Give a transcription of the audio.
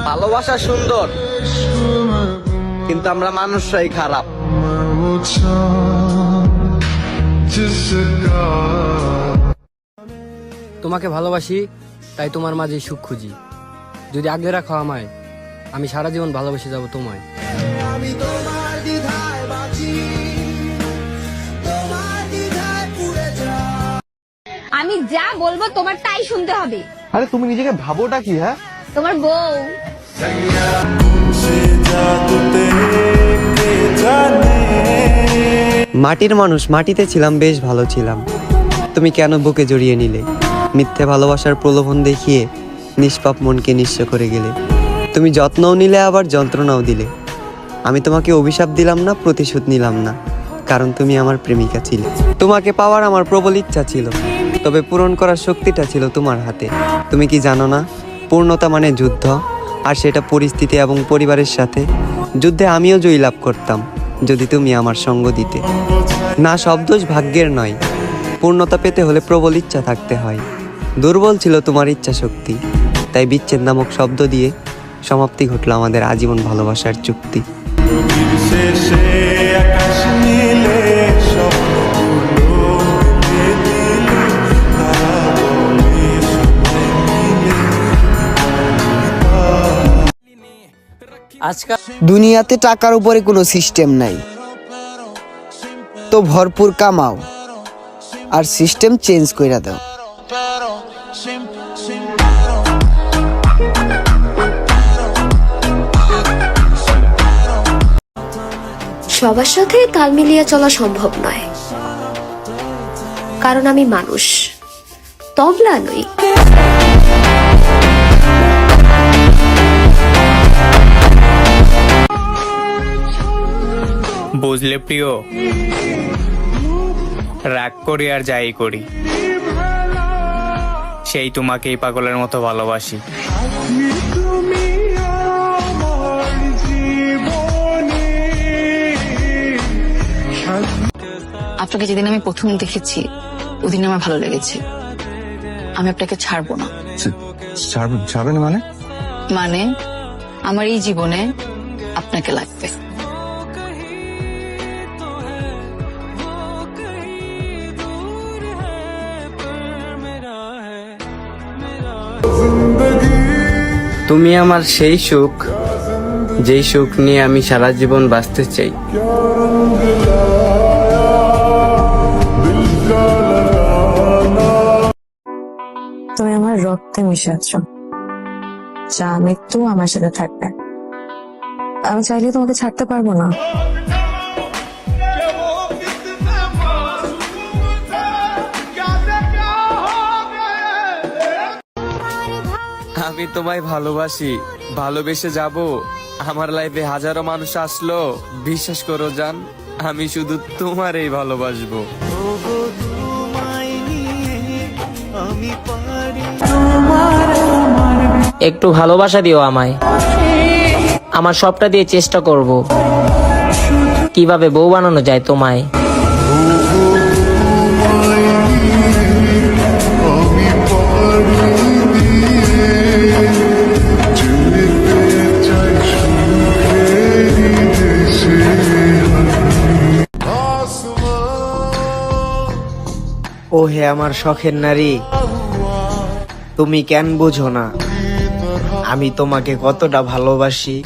ভালোবাসা সুন্দর, কিন্তু আমরা মানুষরাই খারাপ। তোমাকে ভালোবাসি, তাই তোমার মাঝে সুখ খুঁজি। যদি আগলে রাখো আমায়, আমি সারা জীবন ভালোবেসে যাব তোমায়। আমি যা বলবো তোমার তাই শুনতে হবে। আরে তুমি নিজেকে ভাবোটা কি? হ্যাঁ, তোমার বউ। মাটির মানুষ, মাটিতে ছিলাম, বেশ ভালো ছিলাম। তুমি কেন বুকে জড়িয়ে নিলে? মিথ্যে ভালোবাসার প্রলোভন দেখিয়ে নিষ্পাপ মনকে নিঃস্ব করে গেলে। তুমি যত্নও নিলে, আবার যন্ত্রণাও দিলে। আমি তোমাকে অভিশাপ দিলাম না, প্রতিশোধ নিলাম না, কারণ তুমি আমার প্রেমিকা ছিলে। তোমাকে পাওয়ার আমার প্রবল ইচ্ছা ছিল, তবে পূরণ করার শক্তিটা ছিল তোমার হাতে। তুমি কি জানো না, পূর্ণতা মানে যুদ্ধ, আর সেটা পরিস্থিতি এবং পরিবারের সাথে। যুদ্ধে আমিও জয়ী লাভ করতাম যদি তুমি আমার সঙ্গ দিতে। না, সব দোষ ভাগ্যের নয়, পূর্ণতা পেতে হলে প্রবল ইচ্ছা থাকতে হয়। দুর্বল ছিল তোমার ইচ্ছা শক্তি, তাই বিচ্ছেদ নামক শব্দ দিয়ে সমাপ্তি ঘটল আমাদের আজীবন ভালোবাসার চুক্তি। আজকাল দুনিয়াতে টাকার উপরে কোনো সিস্টেম নাই, তো ভরপুর কামাও আর সিস্টেম চেঞ্জ কইরা দাও। সবার সাথে তাল মিলিয়ে চলা সম্ভব নয়, কারণ আমি মানুষ, তবলা নই। বুঝলে প্রিয়, রাগ করি আর যাই করি, সেই তোমাকেই পাগলের মতো ভালোবাসি। আপনাকে যেদিন আমি প্রথম দেখেছি, ওদিন আমার ভালো লেগেছে। আমি আপনাকে ছাড়বো না। ছাড়বেন মানে? মানে আমার এই জীবনে আপনাকে লাগবে। তুমি আমার সেই সুখ, যেই সুখ নিয়ে আমি সারা জীবন বাঁচতে চাই। তুমি আমার রক্তে মিশে আছো, যা মৃত্যু আমার সাথে থাকবে। আমি চাইলে তোমাকে ছাড়তে পারবো না। আমি তোমায় ভালোবাসি, ভালোবেসে যাব। আমার লাইফে হাজারো মানুষ আসলো, বিশ্বাস করো জান, আমি শুধু তোমারই ভালোবাসবো। একটু ভালোবাসা দিও আমায়, আমার সবটা দিয়ে চেষ্টা করব কিভাবে বউ বানানো যায় তোমায়। ও হে আমার শখের নারী, তুমি কেন বুঝো না আমি তোমাকে কতটা ভালোবাসি।